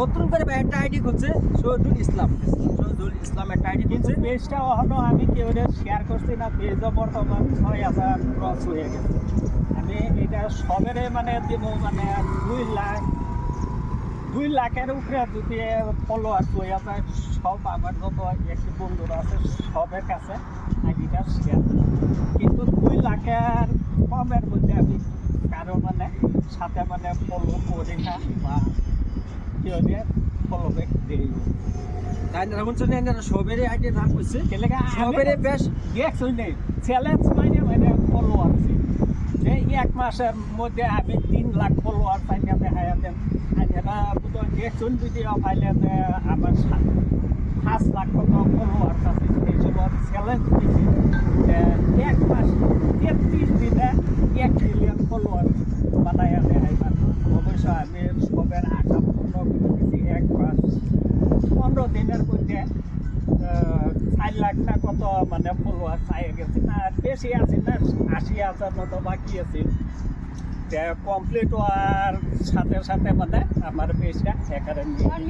নতুন করে একটা আইডি খুলছে শহীদুল ইসলাম একটা আইডি কিন্তু খুলছে। পেজটা এখনো আমি কেউ শেয়ার করছি না, পেজও বর্তমান 6,000 ক্রস হয়ে গেছে। আমি এটা সবেরে মানে দেবো মানে 2 লাখের উপরে যদি ফলোয়ার হয়ে যায়, সব আমার যত একটি বন্ধুরা আছে সবের কাছে আইডিটা শেয়ার। কিন্তু 2 লাখের কমের মধ্যে আমি কারো মানে সাথে মানে ফলো করি না বা কেউ ফলো ব্যাক দেই না। তাই না শুনছেন না, সবেরই আইডি নাম করছে কেলেগা সবেরই বেশ দেখছই নেই চ্যালেঞ্জ মানে ফলোয়ার যে 1 মাসের মধ্যে আমি 3 লাখ ফলোয়ার পাই না দেখাইয়া দেন। এটা বুঝো দেখছুন ভিডিও পাইলে যে আমার 5 লাখ কত ফলোয়ার আছে, এই সব চ্যালেঞ্জ দিছি যে 1 মাস 33 দিনে 1 মিলিয়ন ফলোয়ার বানাইয়া দেখাইবার। অবশ্য আমি সবের আশা পূর্ণ করে দিছি। 1 মাস 15 দিনের মধ্যে 4 লাখ না কত মানে ফলোয়ার চাই গেছে না, বেশি আছে না 80,000 মতো বাকি আছে। কমপ্লিট হওয়ার সাথে সাথে মানে আমার পেজটা একাডেমি